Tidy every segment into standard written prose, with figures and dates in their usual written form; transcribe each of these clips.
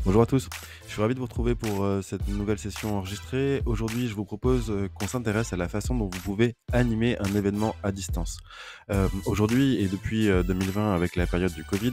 Bonjour à tous, je suis ravi de vous retrouver pour cette nouvelle session enregistrée. Aujourd'hui, je vous propose qu'on s'intéresse à la façon dont vous pouvez animer un événement à distance. Aujourd'hui et depuis 2020 avec la période du Covid,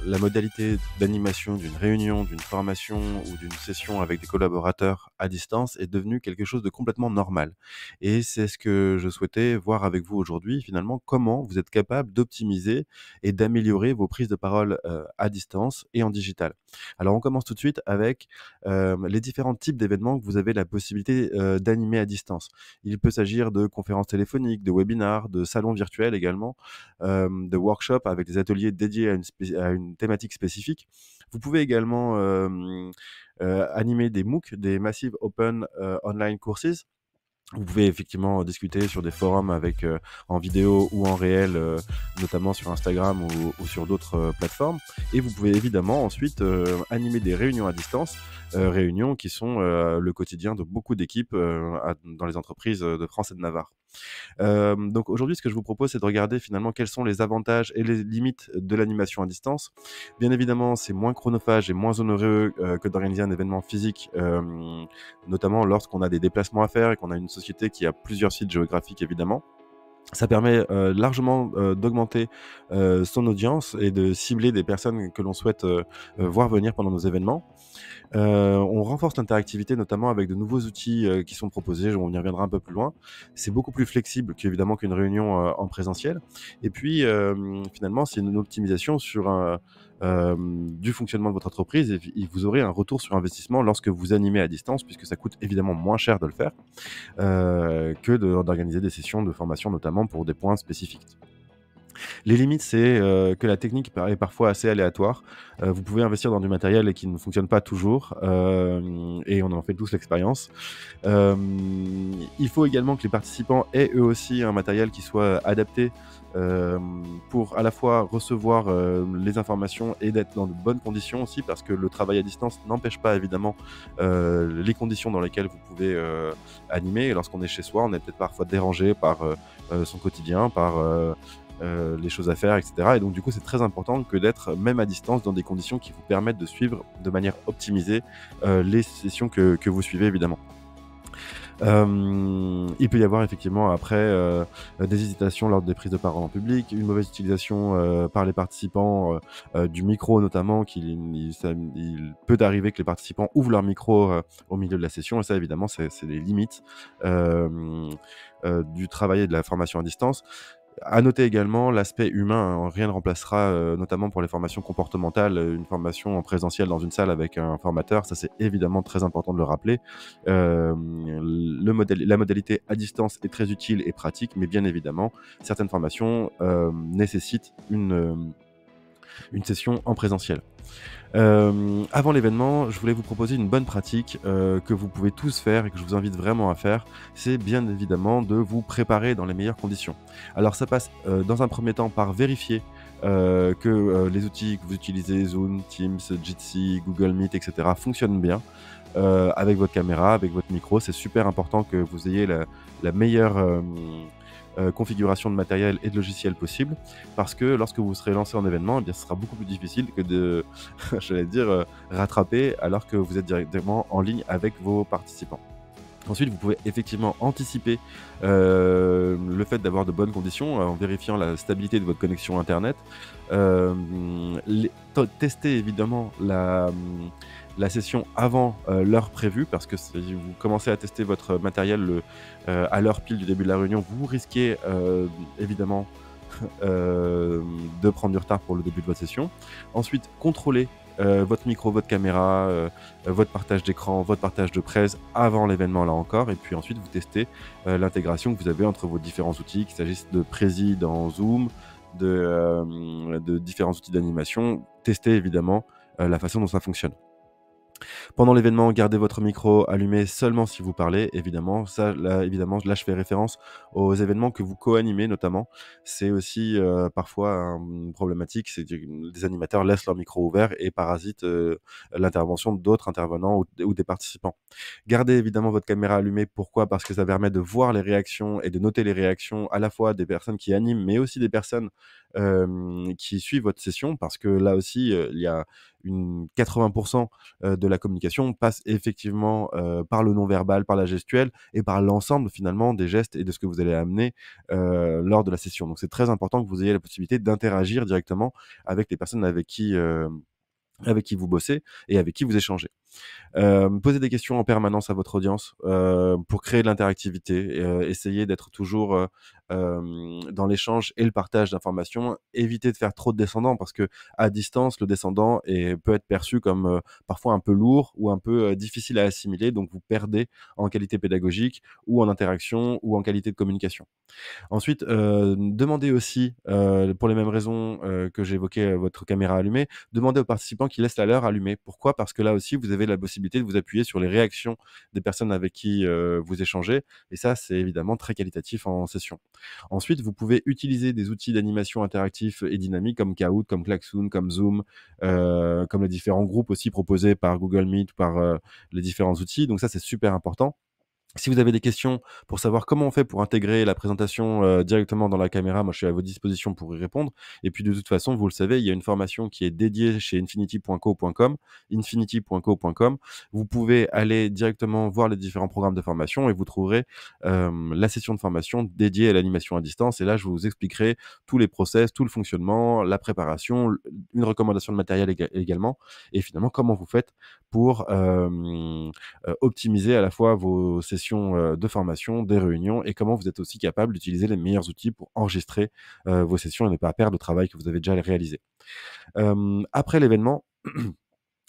la modalité d'animation d'une réunion, d'une formation ou d'une session avec des collaborateurs à distance est devenue quelque chose de complètement normal. Et c'est ce que je souhaitais voir avec vous aujourd'hui, finalement, comment vous êtes capable d'optimiser et d'améliorer vos prises de parole à distance et en digital. Alors on commence tout de suite avec, les différents types d'événements que vous avez la possibilité, d'animer à distance. Il peut s'agir de conférences téléphoniques, de webinars, de salons virtuels également, de workshops avec des ateliers dédiés à une thématique spécifique. Vous pouvez également, animer des MOOC, des Massive Open, Online Courses. Vous pouvez effectivement discuter sur des forums avec, en vidéo ou en réel, notamment sur Instagram ou sur d'autres, plateformes, et vous pouvez évidemment ensuite, animer des réunions à distance, réunions qui sont, le quotidien de beaucoup d'équipes, dans les entreprises, de France et de Navarre. Donc aujourd'hui, ce que je vous propose, c'est de regarder finalement quels sont les avantages et les limites de l'animation à distance. Bien évidemment, c'est moins chronophage et moins onéreux, que d'organiser un événement physique, notamment lorsqu'on a des déplacements à faire et qu'on a une société qui a plusieurs sites géographiques évidemment. Ça permet, largement, d'augmenter, son audience et de cibler des personnes que l'on souhaite, voir venir pendant nos événements. On renforce l'interactivité notamment avec de nouveaux outils, qui sont proposés, on y reviendra un peu plus loin. C'est beaucoup plus flexible qu'évidemment qu'une réunion, en présentiel, et puis, finalement, c'est une optimisation sur du fonctionnement de votre entreprise, et vous aurez un retour sur investissement lorsque vous animez à distance, puisque ça coûte évidemment moins cher de le faire, d'organiser des sessions de formation, notamment pour des points spécifiques. Les limites, c'est, que la technique est parfois assez aléatoire. Vous pouvez investir dans du matériel et qui ne fonctionne pas toujours, et on en fait tous l'expérience. Il faut également que les participants aient eux aussi un matériel qui soit adapté, pour à la fois recevoir, les informations et d'être dans de bonnes conditions aussi, parce que le travail à distance n'empêche pas évidemment, les conditions dans lesquelles vous pouvez, animer. Et lorsqu'on est chez soi, on est peut-être parfois dérangé par, son quotidien, par, les choses à faire, et cetera, et donc du coup, c'est très important que d'être, même à distance, dans des conditions qui vous permettent de suivre de manière optimisée, les sessions que vous suivez évidemment. Il peut y avoir effectivement après, des hésitations lors des prises de parole en public, une mauvaise utilisation, par les participants, du micro notamment, il peut arriver que les participants ouvrent leur micro, au milieu de la session, et ça évidemment c'est les limites, hem, du travail et de la formation à distance. À noter également l'aspect humain, hein, rien ne remplacera, notamment pour les formations comportementales, une formation en présentiel dans une salle avec un formateur. Ça, c'est évidemment très important de le rappeler. La modalité à distance est très utile et pratique, mais bien évidemment, certaines formations, nécessitent une session en présentiel. Avant l'événement, je voulais vous proposer une bonne pratique, que vous pouvez tous faire et que je vous invite vraiment à faire. C'est bien évidemment de vous préparer dans les meilleures conditions. Alors ça passe, dans un premier temps par vérifier, que, les outils que vous utilisez, Zoom, Teams, Jitsi, Google Meet, et cetera, fonctionnent bien, avec votre caméra, avec votre micro. C'est super important que vous ayez la meilleure, configuration de matériel et de logiciel possible, parce que lorsque vous serez lancé en événement, eh bien, ce sera beaucoup plus difficile que de, j'allais dire, rattraper alors que vous êtes directement en ligne avec vos participants. Ensuite, vous pouvez effectivement anticiper, le fait d'avoir de bonnes conditions, en vérifiant la stabilité de votre connexion internet. Tester évidemment la session avant, l'heure prévue, parce que si vous commencez à tester votre matériel à l'heure pile du début de la réunion, vous risquez, évidemment, de prendre du retard pour le début de votre session. Ensuite, contrôlez, votre micro, votre caméra, votre partage d'écran, votre partage de presse avant l'événement là encore, et puis ensuite vous testez, l'intégration que vous avez entre vos différents outils, qu'il s'agisse de Prezi dans Zoom, de différents outils d'animation. Testez évidemment, la façon dont ça fonctionne. Pendant l'événement, gardez votre micro allumé seulement si vous parlez, évidemment. Ça, là, évidemment, là, je fais référence aux événements que vous co-animez notamment. C'est aussi, parfois, problématique, c'est que des animateurs laissent leur micro ouvert et parasitent, l'intervention d'autres intervenants ou des participants. Gardez évidemment votre caméra allumée. Pourquoi? Parce que ça permet de voir les réactions et de noter les réactions à la fois des personnes qui animent, mais aussi des personnes, qui suivent votre session. Parce que là aussi, il y a une 80 de la communication passe effectivement, par le non-verbal, par la gestuelle et par l'ensemble finalement des gestes et de ce que vous allez amener, lors de la session. Donc c'est très important que vous ayez la possibilité d'interagir directement avec les personnes avec qui vous bossez et avec qui vous échangez. Posez des questions en permanence à votre audience, pour créer de l'interactivité et essayez d'être toujours, dans l'échange et le partage d'informations. Évitez de faire trop de descendants parce qu'à distance, le descendant peut être perçu comme, parfois un peu lourd ou un peu, difficile à assimiler, donc vous perdez en qualité pédagogique ou en interaction ou en qualité de communication. Ensuite, demandez aussi, pour les mêmes raisons, que j'évoquais, votre caméra allumée, demandez aux participants qu'ils laissent la leur allumée. Pourquoi? Parce que là aussi, vous avez la possibilité de vous appuyer sur les réactions des personnes avec qui, vous échangez et ça, c'est évidemment très qualitatif en session. Ensuite, vous pouvez utiliser des outils d'animation interactifs et dynamiques comme Kahoot, comme Klaxoon, comme Zoom, comme les différents groupes aussi proposés par Google Meet, par, les différents outils. Donc ça, c'est super important. Si vous avez des questions pour savoir comment on fait pour intégrer la présentation, directement dans la caméra, moi je suis à votre disposition pour y répondre et puis de toute façon, vous le savez, il y a une formation qui est dédiée chez infinity.co.com. Vous pouvez aller directement voir les différents programmes de formation et vous trouverez, la session de formation dédiée à l'animation à distance et là, je vous expliquerai tous les process, tout le fonctionnement, la préparation, une recommandation de matériel également et finalement comment vous faites pour, optimiser à la fois vos sessions, de formation, des réunions et comment vous êtes aussi capable d'utiliser les meilleurs outils pour enregistrer, vos sessions et ne pas perdre le travail que vous avez déjà réalisé. Après l'événement,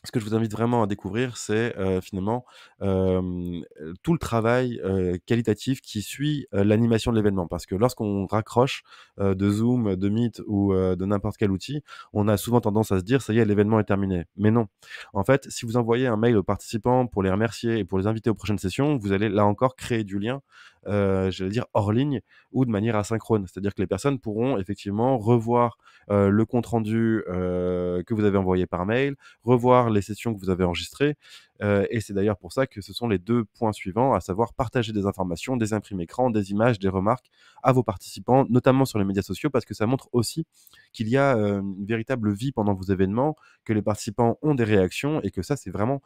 ce que je vous invite vraiment à découvrir, c'est, finalement, tout le travail, qualitatif qui suit, l'animation de l'événement. Parce que lorsqu'on raccroche, de Zoom, de Meet ou, de n'importe quel outil, on a souvent tendance à se dire: «Ça y est, l'événement est terminé». Mais non. En fait, si vous envoyez un mail aux participants pour les remercier et pour les inviter aux prochaines sessions, vous allez là encore créer du lien, j'allais dire hors ligne ou de manière asynchrone. C'est-à-dire que les personnes pourront effectivement revoir, le compte rendu, que vous avez envoyé par mail, revoir les sessions que vous avez enregistrées, et c'est d'ailleurs pour ça que ce sont les 2 points suivants, à savoir partager des informations, des imprimes écran, des images, des remarques à vos participants, notamment sur les médias sociaux parce que ça montre aussi qu'il y a, une véritable vie pendant vos événements, que les participants ont des réactions et que ça, c'est vraiment,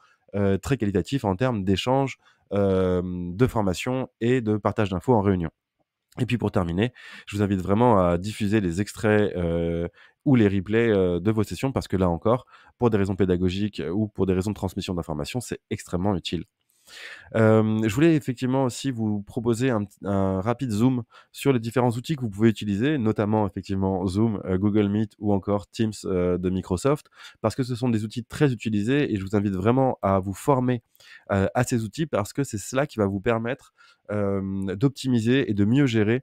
très qualitatif en termes d'échanges, de formation et de partage d'infos en réunion. Et puis pour terminer, je vous invite vraiment à diffuser les extraits, ou les replays, de vos sessions parce que là encore, pour des raisons pédagogiques, ou pour des raisons de transmission d'informations, c'est extrêmement utile. Je voulais effectivement aussi vous proposer un rapide zoom sur les différents outils que vous pouvez utiliser, notamment effectivement Zoom, Google Meet ou encore Teams, de Microsoft. Parce que ce sont des outils très utilisés et je vous invite vraiment à vous former, à ces outils parce que c'est cela qui va vous permettre, d'optimiser et de mieux gérer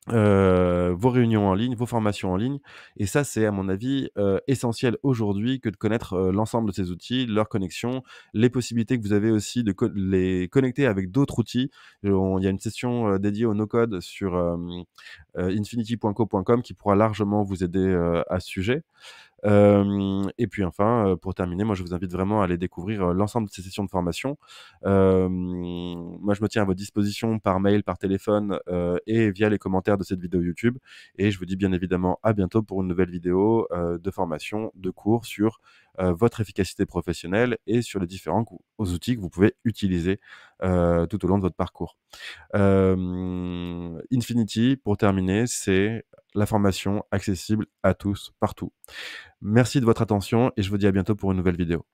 vos réunions en ligne, vos formations en ligne et ça, c'est à mon avis, essentiel aujourd'hui que de connaître, l'ensemble de ces outils, leurs connexions, les possibilités que vous avez aussi de les connecter avec d'autres outils. Il y a une session, dédiée au no-code sur, infinity.co.com qui pourra largement vous aider, à ce sujet. Et puis enfin, pour terminer, moi je vous invite vraiment à aller découvrir, l'ensemble de ces sessions de formation. Moi je me tiens à votre disposition par mail, par téléphone, et via les commentaires de cette vidéo YouTube et je vous dis bien évidemment à bientôt pour une nouvelle vidéo, de formation, de cours sur, votre efficacité professionnelle et sur les différents outils que vous pouvez utiliser, tout au long de votre parcours. Infinity, pour terminer, c'est la formation accessible à tous, partout. Merci de votre attention et je vous dis à bientôt pour une nouvelle vidéo.